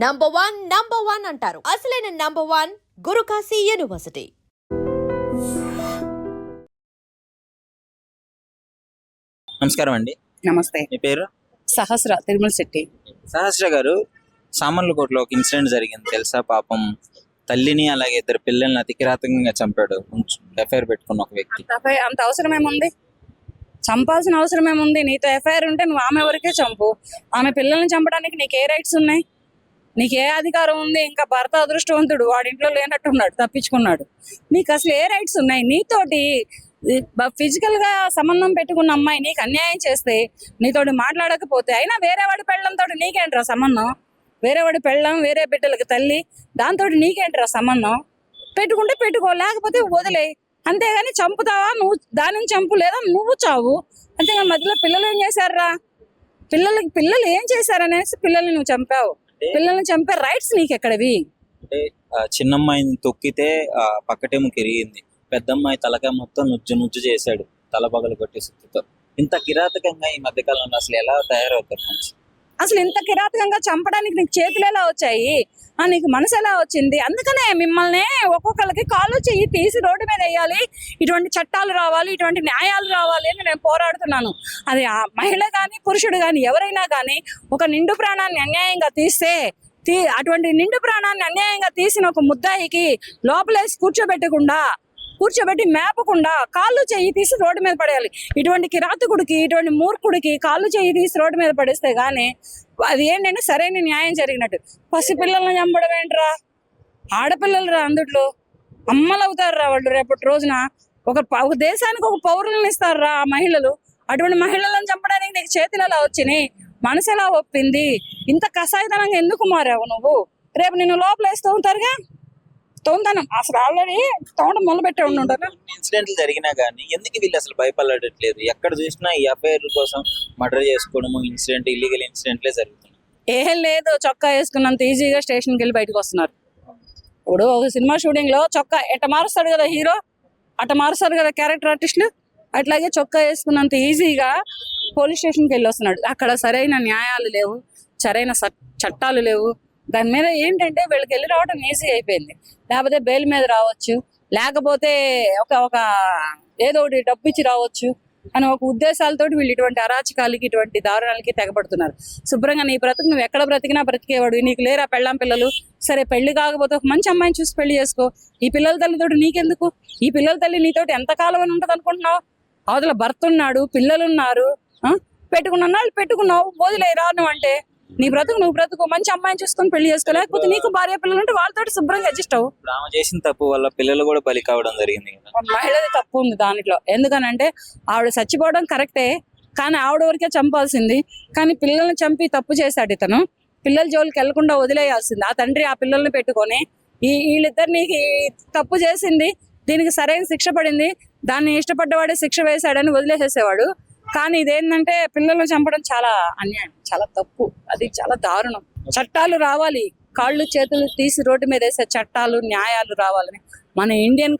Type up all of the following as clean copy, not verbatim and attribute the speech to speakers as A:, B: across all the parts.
A: Number one అంటారు. అసలైన number one Guru Kashi university.
B: నమస్కారం అండి.
C: నమస్తే.
B: మీ పేరు?
C: సహస్ర తిరుమల శెట్టి.
B: సహస్ర గారు, సామర్లకోటలో ఒక ఇన్సిడెంట్ జరిగింది తెలుసా? పాపం తల్లిని అలాగే ఇద్దరు పిల్లల్ని అతి కిరాతకంగా చంపాడు ఎఫ్ఐఆర్ పెట్టుకున్న ఒక వ్యక్తి.
C: అంత అవసరం ఏముంది? చంపాల్సిన అవసరం ఏముంది? నీతో ఎఫ్ఐఆర్ ఉంటే నువ్వు ఆమె వరకే చంపు. ఆమె పిల్లల్ని చంపడానికి నీకు ఏ రైట్స్ ఉన్నాయి? నీకు ఏ అధికారం ఉంది? ఇంకా భర్త అదృష్టవంతుడు, వాడి ఇంట్లో లేనట్టున్నాడు, తప్పించుకున్నాడు. నీకు అసలు ఏ రైట్స్ ఉన్నాయి? నీతోటి ఫిజికల్ గా సంబంధం పెట్టుకున్న అమ్మాయి నీకు అన్యాయం చేస్తే, నీతోటి మాట్లాడకపోతే, అయినా వేరే వాడి పెళ్ళంతో నీకేంట్రా సంబంధం? వేరే వాడి పెళ్ళం, వేరే బిడ్డలకి తల్లి, దాంతో నీకేంట్రా సంబంధం? పెట్టుకుంటే పెట్టుకో, లేకపోతే వదిలే. అంతేగాని చంపుతావా? నువ్వు దానిని చంపు, లేదా నువ్వు చావు. అంతేగాని మధ్యలో పిల్లలు ఏం చేశారా? పిల్లలు ఏం చేశారనేసి పిల్లల్ని నువ్వు చంపావు. పిల్లల్ని చంపే రైట్స్ నీకు ఎక్కడవి?
B: అంటే చిన్నమ్మాయిని తొక్కితే పక్కటేమో కిరిగింది, పెద్దమ్మాయి తలకాయ మొత్తం నుజ్జు చేశాడు తల పగలు కొట్టి సుత్తుతో. ఇంత కిరాతకంగా ఈ మధ్యకాలంలో అసలు ఎలా తయారవుతారు మనిషి?
C: అసలు ఇంత కిరాతకంగా చంపడానికి నీకు చేతులు ఎలా వచ్చాయి? నీకు మనసు ఎలా వచ్చింది? అందుకనే మిమ్మల్ని ఒక్కొక్కరికి కాలు చెయ్యి తీసి రోడ్డు మీద వేయాలి, ఇటువంటి చట్టాలు రావాలి, ఇటువంటి న్యాయాలు రావాలి అని నేను పోరాడుతున్నాను. అది ఆ మహిళ కానీ పురుషుడు కానీ ఎవరైనా కానీ ఒక నిండు ప్రాణాన్ని అన్యాయంగా తీస్తే, అటువంటి నిండు ప్రాణాన్ని అన్యాయంగా తీసిన ఒక ముద్దాయికి లోపలేసి కూర్చోబెట్టి మేపకుండా కాళ్ళు చెయ్యి తీసి రోడ్డు మీద పడేయాలి. ఇటువంటి కిరాతకుడికి, ఇటువంటి మూర్ఖుడికి కాళ్ళు చెయ్యి తీసి రోడ్డు మీద పడేస్తే గానీ అది ఏంటంటే సరైన న్యాయం జరిగినట్టు. పసిపిల్లల్ని చంపడం ఏంట్రా? ఆడపిల్లలు రా, అందుట్లో అమ్మలు అవుతారు రా వాళ్ళు. రేపటి రోజున ఒక దేశానికి ఒక పౌరులను ఇస్తారా ఆ మహిళలు. అటువంటి మహిళలను చంపడానికి నీకు చేతులు ఎలా వచ్చినాయి? మనసు ఎలా ఒప్పింది? ఇంత కసాయితనంగా ఎందుకు మారావు నువ్వు? రేపు నిన్ను లోపలేస్తూ ఉంటారుగా. తోందనం అసలు ఆల్రెడీ తోండం మొదలుపెట్టే ఉంటారు.
B: ఇన్సిడెంట్లు జరిగినా కానీ ఎందుకు వీళ్ళు అసలు భయపడట్లేదు? ఎక్కడ చూసినా ఈ ఎఫ్ఐఆర్ కోసం మర్డర్ చేసుకోవడము, ఇల్లీగల్ ఇన్సిడెంట్లే జరుగుతున్నాయి.
C: ఏం లేదు, చొక్కా వేసుకున్నంత ఈజీగా స్టేషన్కి వెళ్ళి బయటకు వస్తున్నారు. ఇప్పుడు ఒక సినిమా షూటింగ్ లో చొక్కా ఎట్ట మారుస్తాడు కదా హీరో, అట్ట మారుస్తారు కదా క్యారెక్టర్ ఆర్టిస్టులు, అట్లాగే చొక్కా వేసుకున్నంత ఈజీగా పోలీస్ స్టేషన్కి వెళ్ళి వస్తున్నాడు. అక్కడ సరైన న్యాయాలు లేవు, సరైన చట్టాలు లేవు. దాని మీద ఏంటంటే వీళ్ళకి వెళ్ళి రావడం ఈజీ అయిపోయింది. లేకపోతే బెయిల్ మీద రావచ్చు, లేకపోతే ఒక ఏదో ఒకటి డబ్బు ఇచ్చి రావచ్చు అని ఒక ఉద్దేశాలతో వీళ్ళు ఇటువంటి అరాచకాలకి, ఇటువంటి దారుణాలకి తెగబడుతున్నారు. శుభ్రంగా నీ బ్రతుకు నువ్వు ఎక్కడ బ్రతికినా బ్రతికేవాడు. నీకు లేరా పెళ్ళాం పిల్లలు? సరే పెళ్లి కాకపోతే ఒక మంచి అమ్మాయిని చూసి పెళ్లి చేసుకో. ఈ పిల్లల తల్లితోటి నీకెందుకు? ఈ పిల్లల తల్లి నీతోటి ఎంతకాలం అని ఉంటుంది అనుకుంటున్నావు? అవతల భర్త ఉన్నాడు, పిల్లలు ఉన్నారు, పెట్టుకున్నావు, వదిలేరా నువ్వు. అంటే నీ బ్రతుకు నువ్వు బ్రతుకు, మంచి అమ్మాయిని చూసుకొని పెళ్లి చేసుకో. లేకపోతే నీకు భార్య పిల్లలు ఉంటే వాళ్ళతో శుభ్రంగా అడ్జస్ట్ అవ్వు.
B: ఆమె చేసిన తప్పు వల్ల పిల్లలు కూడా బలి కావడం జరిగింది.
C: మహిళది తప్పు ఉంది దాంట్లో. ఎందుకనంటే ఆవిడ చచ్చిపోవడం కరెక్టే, కానీ ఆవిడ వరకే చంపాల్సింది. కానీ పిల్లల్ని చంపి తప్పు చేశాడు ఇతను. పిల్లల జోలికి వెళ్లకుండా వదిలేయాల్సింది. ఆ తండ్రి ఆ పిల్లల్ని పెట్టుకొని వీళ్ళిద్దరిని తప్పు చేసింది, దీనికి సరైన శిక్ష పడింది, దాన్ని ఇష్టపడ్డవాడే శిక్ష వేశాడని వదిలేసేసేవాడు. కానీ ఇదేంటంటే పిల్లల్ని చంపడం చాలా అన్యాయం, చాలా తప్పు, అది చాలా దారుణం. చట్టాలు రావాలి, కాళ్ళు చేతులు తీసి రోడ్డు మీద వేసే చట్టాలు, న్యాయాలు రావాలని మన ఇండియన్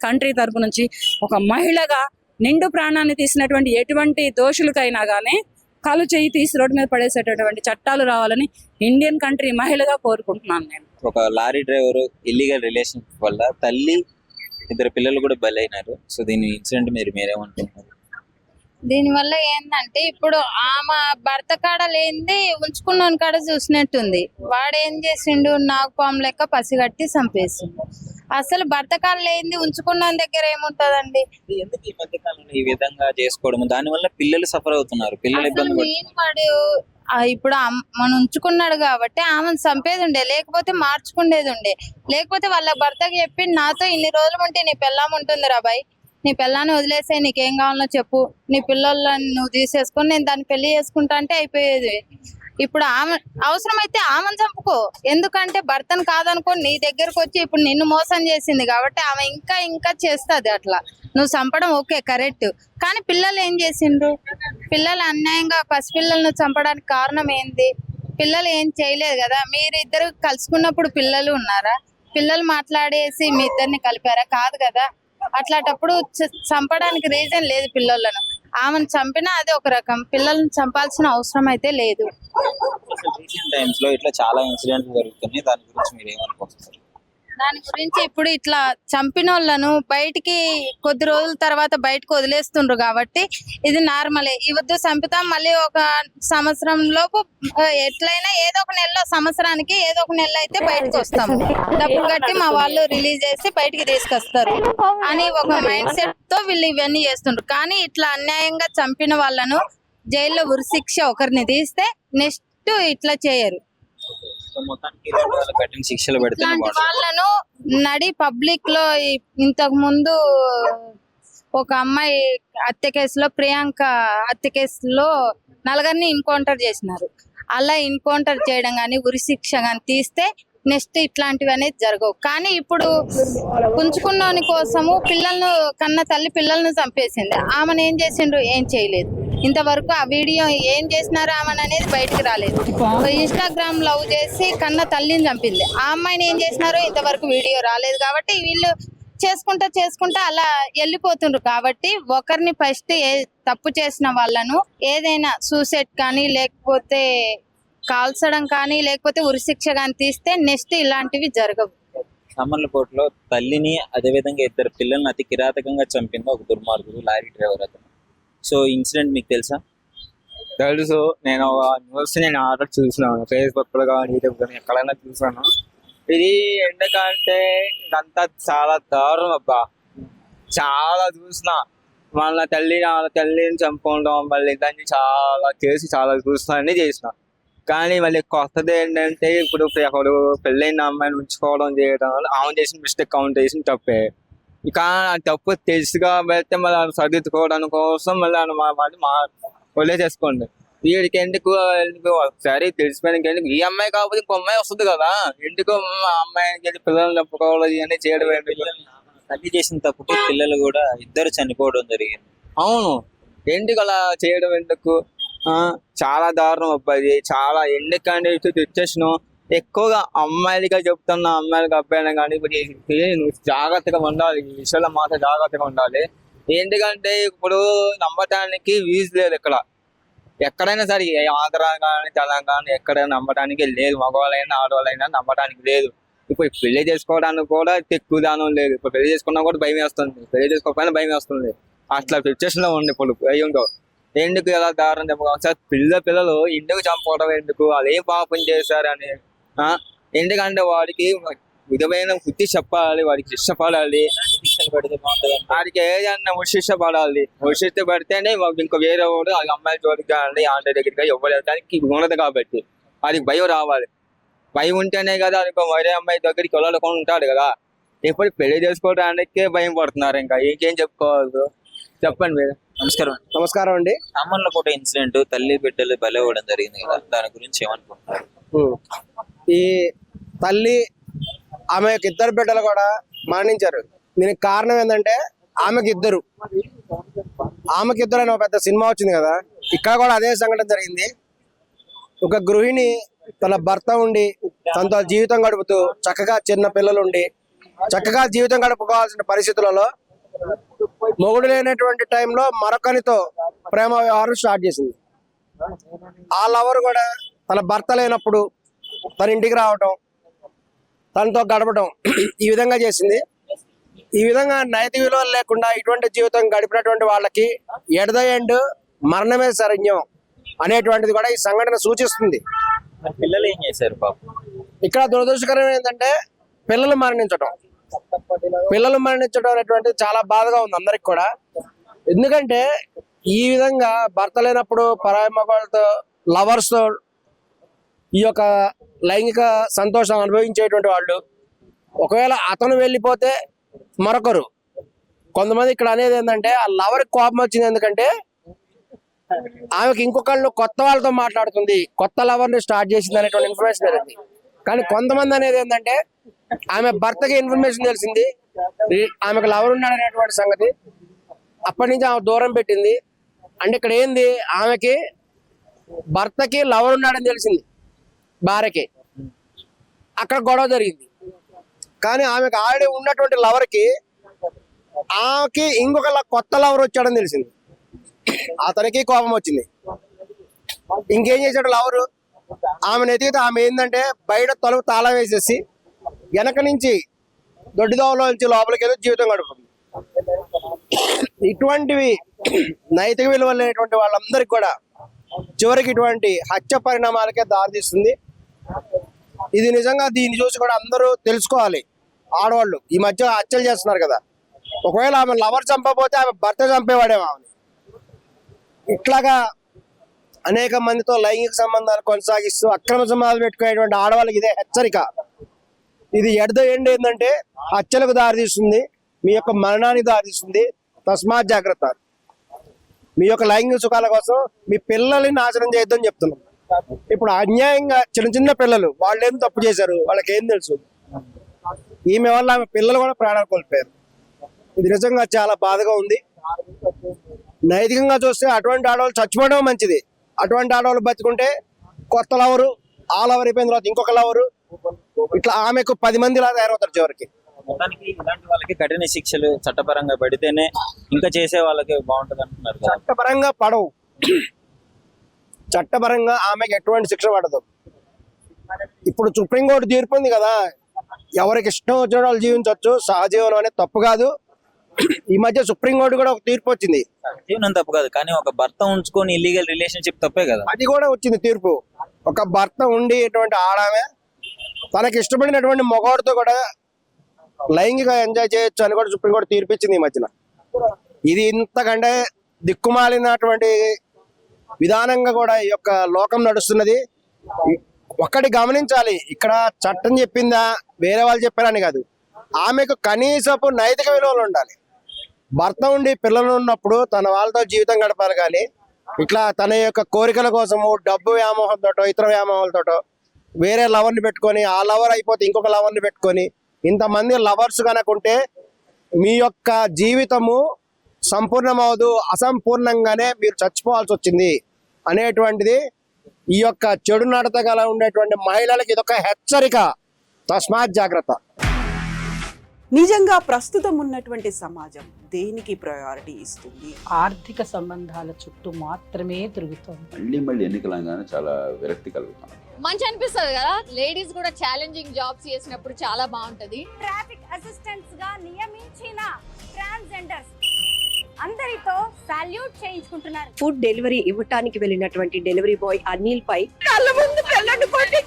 C: కంట్రీ తరపు నుంచి ఒక మహిళగా నిండు ప్రాణాన్ని తీసినటువంటి ఎటువంటి దోషులకైనా కానీ కాళ్ళు చేయి తీసి రోడ్డు మీద పడేసేటటువంటి చట్టాలు రావాలని ఇండియన్ కంట్రీ మహిళగా కోరుకుంటున్నాను నేను.
B: ఒక లారీ డ్రైవర్ ఇల్లీగల్ రిలేషన్ వల్ల తల్లి, ఇద్దరు పిల్లలు కూడా బలైనారు. సో దీని ఇన్సిడెంట్ మీరేమంటున్నారు?
D: దీనివల్ల ఏంటంటే ఇప్పుడు ఆమె భర్త కాడ లేనిది ఉంచుకున్న కాడ చూసినట్టుంది. వాడు ఏం చేసిండు, నాగుపాము లెక్క పసిగట్టి చంపేసిండు. అసలు భర్త కాడ లేనిది ఉంచుకున్న దగ్గర ఏముంటదండి?
B: ఎందుకు ఈ మధ్య కాలంలో ఈ విధంగా చేసుకోవడం? దాని వల్ల పిల్లలు సఫర్ అవుతున్నారు, పిల్లలు ఇబ్బంది
D: వాడు ఇప్పుడు మనం ఉంచుకున్నాడు కాబట్టి ఆమెను చంపేది ఉండే, లేకపోతే మార్చుకునేది ఉండే. లేకపోతే వాళ్ళ భర్తకి చెప్పి నాతో ఇన్ని రోజులు ఉంటే నీ పెళ్ళాం ఉంటుంది రాబాయ్, నీ పిల్లాన్ని వదిలేసే, నీకేం కావాలో చెప్పు, నీ పిల్లలని నువ్వు తీసేసుకొని నేను దాన్ని పెళ్లి చేసుకుంటా అంటే అయిపోయేది. ఇప్పుడు ఆమె అవసరమైతే ఆమెను చంపుకో. ఎందుకంటే భర్తను కాదనుకో నీ దగ్గరకు వచ్చి ఇప్పుడు నిన్ను మోసం చేసింది కాబట్టి ఆమె ఇంకా చేస్తుంది. అట్లా నువ్వు చంపడం ఓకే కరెక్ట్, కానీ పిల్లలు ఏం చేసిండ్రు? పిల్లలు అన్యాయంగా పసిపిల్లలను చంపడానికి కారణం ఏంది? పిల్లలు ఏం చేయలేదు కదా. మీరు ఇద్దరు కలుసుకున్నప్పుడు పిల్లలు ఉన్నారా? పిల్లలు మాట్లాడేసి మీ ఇద్దరిని కలిపారా? కాదు కదా. అట్లాంటప్పుడు చంపడానికి రీజన్ లేదు పిల్లలను. ఆమెను చంపినా అది ఒక రకం, పిల్లల్ని చంపాల్సిన అవసరం అయితే లేదు.
B: రీసెంట్ టైమ్స్ లో ఇట్లా చాలా ఇన్సిడెంట్లు జరుగుతున్నాయి, దాని గురించి మీరు ఏమనుకుంటున్నారు?
D: దాని గురించి ఇప్పుడు ఇట్లా చంపిన వాళ్ళను బయటికి కొద్ది రోజుల తర్వాత బయటకు వదిలేస్తుండ్రు కాబట్టి ఇది నార్మలే. ఈ వద్దు చంపుతాం మళ్ళీ ఒక సంవత్సరం లోపు ఎట్లయినా ఏదో ఒక నెలలో, సంవత్సరానికి ఏదో ఒక నెల అయితే బయటకు వస్తాం, డబ్బులు కట్టి మా వాళ్ళు రిలీజ్ చేసి బయటికి తీసుకొస్తారు అని ఒక మైండ్ సెట్ తో వీళ్ళు ఇవన్నీ చేస్తుండ్రు. కానీ ఇట్లా అన్యాయంగా చంపిన వాళ్ళను జైల్లో ఉరిశిక్ష ఒకరిని తీస్తే నెక్స్ట్ ఇట్లా చేయరు.
B: సో మొత్తానికి ఇలాంటి వాళ్ళకి కఠిన శిక్షలు పెడితేనే
D: ఇట్లాంటి
B: బాగుంటుంది.
D: వాళ్ళను నడి పబ్లిక్ లో ఇంతకు ముందు ఒక అమ్మాయి హత్య కేసులో, ప్రియాంక హత్య కేసులో నలుగురిని ఎన్కౌంటర్ చేసినారు. అలా ఎన్కౌంటర్ చేయడం కానీ ఉరిశిక్ష కానీ తీస్తే నెక్స్ట్ ఇట్లాంటివి అనేది జరగవు. కానీ ఇప్పుడు పుంజుకున్నోని కోసము పిల్లలను కన్న తల్లి పిల్లలను చంపేసింది. ఆమెను ఏం చేసిండ్రు? ఏం చేయలేదు. ఇంతవరకు ఆ వీడియో ఏం చేసినారు ఆమెను అనేది బయటకు రాలేదు. ఇన్స్టాగ్రామ్ లవ్ చేసి కన్న తల్లిని చంపింది. ఆ అమ్మాయిని ఏం చేసినారో ఇంతవరకు వీడియో రాలేదు. కాబట్టి వీళ్ళు చేసుకుంటా అలా వెళ్ళిపోతుండ్రు. కాబట్టి ఒకరిని ఫస్ట్ తప్పు చేసిన వాళ్ళను ఏదైనా సూసైడ్ కానీ, లేకపోతే కాల్చడం కానీ, లేకపోతే ఉరిశిక్ష కానీ తీస్తే నెక్స్ట్ ఇలాంటివి జరగవు.
B: సామర్లకోటలో తల్లిని అదేవిధంగా ఇద్దరు పిల్లల్ని అతి కిరాతకంగా చంపింది ఒక దుర్మార్గుడు, లారీ డ్రైవర్ అతను. సో ఇన్సిడెంట్ మీకు తెలుసా?
E: తెలుసు. నేను న్యూస్ ఆర్డర్ చూసినాను, ఫేస్బుక్ లో కానీ యూట్యూబ్ కానీ ఎక్కడైనా చూసాను. ఇది ఎందుకంటే ఇదంతా చాలా దారుణం అబ్బా. చాలా చూసిన వాళ్ళ తల్లిని చంపుకోవడం, మళ్ళీ దాన్ని చాలా కేసు చాలా చూసిన అన్ని చేసిన. కానీ మళ్ళీ కొత్తది ఏంటంటే ఇప్పుడు ఒకడు పెళ్ళైన అమ్మాయిని ఉంచుకోవడం చేయడం వల్ల ఆమె చేసిన మిస్టేక్, కౌంట్ చేసిన తప్పే. ఇక ఆ తప్పు తెలుసు కాబట్టి మళ్ళీ సర్దిద్దుకోవడం కోసం మళ్ళీ వదిలే చేసుకోండి. వీడికి ఎందుకు ఒకసారి తెలిసిపోయిన ఈ అమ్మాయి కాకపోతే ఇంకో అమ్మాయి వస్తుంది కదా, ఎందుకు అమ్మాయికి పిల్లల్ని చంపుకోవాలి అని చేయడం ఏంటి?
B: తల్లి చేసిన తప్పుకి పిల్లలు కూడా ఇద్దరు చనిపోవడం జరిగింది.
E: అవును, ఎందుకు అలా చేయడం ఎందుకు? చాలా దారుణం అబ్బాయి. చాలా ఎందుకంటే సిచ్యువేషన్ ఎక్కువగా అమ్మాయిలుగా చెప్తున్నా, అమ్మాయిలుగా అబ్బాయినా కానీ నువ్వు జాగ్రత్తగా ఉండాలి, ఈ విషయంలో మాత్రం జాగ్రత్తగా ఉండాలి. ఎందుకంటే ఇప్పుడు నమ్మటానికి వీజ్ లేదు. ఎక్కడైనా సరే ఆంధ్ర కానీ తెలంగాణ ఎక్కడైనా నమ్మటానికి లేదు. మగవాళ్ళైనా ఆడవాళ్ళైనా నమ్మటానికి లేదు. ఇప్పుడు పెళ్లి చేసుకోవడానికి కూడా ఎక్కువ దానం లేదు. ఇప్పుడు పెళ్లి చేసుకున్నా కూడా భయం వేస్తుంది, పెళ్లి చేసుకోకపోయినా భయం వేస్తుంది. అట్లా సిచ్యువేషన్ లో ఉంది ఇప్పుడు. భయంతో ఎందుకు ఎలా దారుణం చెప్పుకోవాలి సార్? పిల్లలు ఎందుకు చంపుకోవడం ఎందుకు? అదేం పాపం చేశారని. ఎందుకంటే వాడికి విధమైన బుద్ధి చెప్పాలి, వాడికి శిక్ష పడాలి.
B: శిక్షలు పెడితే బాగుంటుంది.
E: వాడికి ఏదన్నా శిక్ష పడాలి. శిక్ష పడితేనే ఇంకా వేరే వాడు అది అమ్మాయి జోలికి కానీ ఆంటీ దగ్గరికి ఇవ్వడానికి ఉండదు. కాబట్టి వాడికి భయం రావాలి. భయం ఉంటేనే కదా అది వేరే అమ్మాయి దగ్గరికి వెళ్ళకుండా ఉంటాడు కదా. ఎప్పుడు పెళ్లి చేసుకోవడానికే భయం పడుతున్నారు. ఇంకా ఇంకేం చెప్పుకోవాలి? చెప్పండి మీరు.
F: నమస్కారం అండి.
B: సామర్లకోట ఇన్సిడెంట్ తల్లి బిడ్డలు బలవడం జరిగింది కదా, దాని గురించి ఏమనుకుంటున్నారు?
F: ఈ తల్లి ఆమె యొక్క ఇద్దరు బిడ్డలు కూడా మరణించారు. దీనికి కారణం ఏంటంటే ఆమెకి ఇద్దరు అని ఒక పెద్ద సినిమా వచ్చింది కదా, ఇక్కడ కూడా అదే సంఘటన జరిగింది. ఒక గృహిణి తన భర్త ఉండి తనతో జీవితం గడుపుతూ చక్కగా చిన్న పిల్లలుండి చక్కగా జీవితం గడుపుకోవాల్సిన పరిస్థితులలో మొగుడు లేనటువంటి టైంలో మరొకరితో ప్రేమ వ్యవహారం స్టార్ట్ చేసింది. ఆ లవర్ కూడా తన భర్త లేనప్పుడు తన ఇంటికి రావటం, తనతో గడపడం ఈ విధంగా చేసింది. ఈ విధంగా నైతిక విలువలు లేకుండా ఇటువంటి జీవితం గడిపినటువంటి వాళ్ళకి ఎట్ ద ఎండ్ మరణమే శరణ్యం అనేటువంటిది కూడా ఈ సంఘటన సూచిస్తుంది.
B: పిల్లలు ఏం చేశారు పాపం?
F: ఇక్కడ దురదృష్టకరం ఏంటంటే పిల్లలు మరణించడం అనేటువంటిది చాలా బాధగా ఉంది అందరికి కూడా. ఎందుకంటే ఈ విధంగా భర్త లేనప్పుడు పరాయి మగవాళ్ళతో, లవర్స్ తో ఈ యొక్క లైంగిక సంతోషం అనుభవించేటువంటి వాళ్ళు, ఒకవేళ అతను వెళ్ళిపోతే మరొకరు. కొంతమంది ఇక్కడ అనేది ఏంటంటే ఆ లవర్కి కోపం వచ్చింది ఎందుకంటే ఆమెకి ఇంకొకళ్ళు కొత్త వాళ్ళతో మాట్లాడుతుంది, కొత్త లవర్ని స్టార్ట్ చేసింది అనేటువంటి ఇన్ఫర్మేషన్ జరిగింది. కానీ కొంతమంది అనేది ఏంటంటే ఆమె భర్తకి ఇన్ఫర్మేషన్ తెలిసింది, ఆమెకు లవర్ ఉన్నాడు అనేటువంటి సంగతి. అప్పటి నుంచి ఆమె దూరం పెట్టింది. అంటే ఇక్కడ ఏంది, ఆమెకి భర్తకి లవర్ ఉన్నాడని తెలిసింది, భార్యకి. అక్కడ గొడవ జరిగింది. కానీ ఆమెకు ఆల్రెడీ ఉన్నటువంటి లవర్కి ఆమెకి ఇంకొక కొత్త లవర్ వచ్చాడని తెలిసింది. అతనికి కోపం వచ్చింది. ఇంకేం చేశాడు లవరు, ఆమెను ఎతికితే ఆమె ఏంటంటే బయట తలుపు తాళం వేసేసి వెనక నుంచి దొడ్డిదోవలో నుంచి లోపలికి వెళ్ళి జీవితం గడుపుతుంది. ఇటువంటివి నైతిక విలువలు లేనటువంటి వాళ్ళందరికీ కూడా చివరికి ఇటువంటి హత్య పరిణామాలకే దారితీస్తుంది. ఇది నిజంగా దీన్ని చూసి కూడా అందరూ తెలుసుకోవాలి. ఆడవాళ్ళు ఈ మధ్య హత్యలు చేస్తున్నారు కదా, ఒకవేళ ఆమె లవర్ చంపకపోతే ఆమె భర్త చంపేవాడేమో ఆమె. ఇట్లాగా అనేక మందితో లైంగిక సంబంధాలు కొనసాగిస్తూ అక్రమ సంబంధాలు పెట్టుకునేటువంటి ఆడవాళ్ళకి ఇదే హెచ్చరిక. ఇది ఎట్ ద ఎండ్ ఏంటంటే హత్యలకు దారితీస్తుంది, మీ యొక్క మరణానికి దారితీస్తుంది. తస్మాత్ జాగ్రత్త. మీ యొక్క లైంగిక సుఖాల కోసం మీ పిల్లల్ని నాశనం చేయొద్దని చెప్తున్నాం. ఇప్పుడు అన్యాయంగా చిన్న చిన్న పిల్లలు వాళ్ళు ఏం తప్పు చేశారు, వాళ్ళకి ఏం తెలుసు. ఈమె వల్ల ఆమె పిల్లలు కూడా ప్రాణాలు కోల్పోయారు. ఇది నిజంగా చాలా బాధగా ఉంది. నైతికంగా చూస్తే అటువంటి ఆడవాళ్ళు చచ్చిపోవడం మంచిది. అటువంటి ఆడవాళ్ళు బతుకుంటే కొత్త లవరు, ఆ లవర్ అయిపోయిన తర్వాత ఇంకొక లవరు, ఇట్లా ఆమెకు 10 మంది ఇలా తయారవుతారు చివరికి.
B: మొత్తానికి ఇలాంటి వాళ్ళకి కఠిన శిక్షలు చట్టపరంగా పడితేనే ఇంకా చేసే వాళ్ళకి బాగుంటది అంటున్నారు కదా.
F: చట్టపరంగా పడవు. చట్టపరంగా ఆమెకి ఎటువంటి శిక్ష పడదు. ఇప్పుడు సుప్రీంకోర్టు తీర్పు ఉంది కదా, ఎవరికి ఇష్టం వచ్చిన వాళ్ళు జీవించవచ్చు, సహజీవనం అనేది తప్పు కాదు. ఈ మధ్య సుప్రీంకోర్టు కూడా ఒక తీర్పు వచ్చింది.
B: జీవనం తప్పు కాదు, కానీ ఒక భర్త ఉంచుకొని ఇల్లీగల్ రిలేషన్షిప్ తప్పే కదా.
F: అది కూడా వచ్చింది తీర్పు. ఒక భర్త ఉండి ఇటువంటి ఆడామే తనకి ఇష్టపడినటువంటి మగవాడితో కూడా లైంగిక ఎంజాయ్ చేయొచ్చు అని కూడా సుప్రీంకోర్టు తీర్పు ఇచ్చింది ఈ మధ్యన. ఇది ఇంతకంటే దిక్కుమాలినటువంటి విధానంగా కూడా ఈ యొక్క లోకం నడుస్తున్నది. ఒక్కటి గమనించాలి, ఇక్కడ చట్టం చెప్పిందా వేరే వాళ్ళు చెప్పారని కాదు, ఆమెకు కనీసపు నైతిక విలువలు ఉండాలి. భర్త ఉండి పిల్లలు ఉన్నప్పుడు తన వాళ్ళతో జీవితం గడపాలి. కానీ ఇట్లా తన యొక్క కోరికల కోసము డబ్బు వ్యామోహంతోటో ఇతర వ్యామోహాలతోటో వేరే లవర్ని పెట్టుకొని, ఆ లవర్ అయిపోతే ఇంకొక లవర్ని పెట్టుకొని ఇంతమంది లవర్స్ కనుకుంటే మీ యొక్క జీవితము సంపూర్ణమవదు, అసంపూర్ణంగానే మీరు చచ్చిపోవాల్సి వచ్చింది అనేటువంటిది ఈ యొక్క చెడు నడతగల ఉండేటువంటి మహిళలకు ఇదొక హెచ్చరిక. తస్మాత్ జాగ్రత్త.
G: నిజంగా ప్రస్తుతం ఉన్నటువంటి సమాజం దేనికి ప్రయారిటీ ఇస్తుంది?
H: ఆర్థిక సంబంధాల చుట్టూ మాత్రమే తిరుగుతోంది.
I: మళ్ళీ ఎన్నికలంగానే చాలా విరక్తి కలుగుతాం.
J: మంచి అనిపిస్తుంది కదా, లేడీస్ కూడా ఛాలెంజింగ్ జాబ్స్ చేసినప్పుడు చాలా బాగుంటది.
C: ట్రాఫిక్ అసిస్టెంట్స్ గా నియమించిన ట్రాన్స్జెండర్స్ అందరితో సాల్యూట్ చేయించుకుంటున్నారు.
G: ఫుడ్ డెలివరీ ఇవ్వటానికి వెళ్ళినటువంటి డెలివరీ బాయ్ అనిల్ పై
C: కళ్ళ ముందు పిల్లల్ని కొట్టి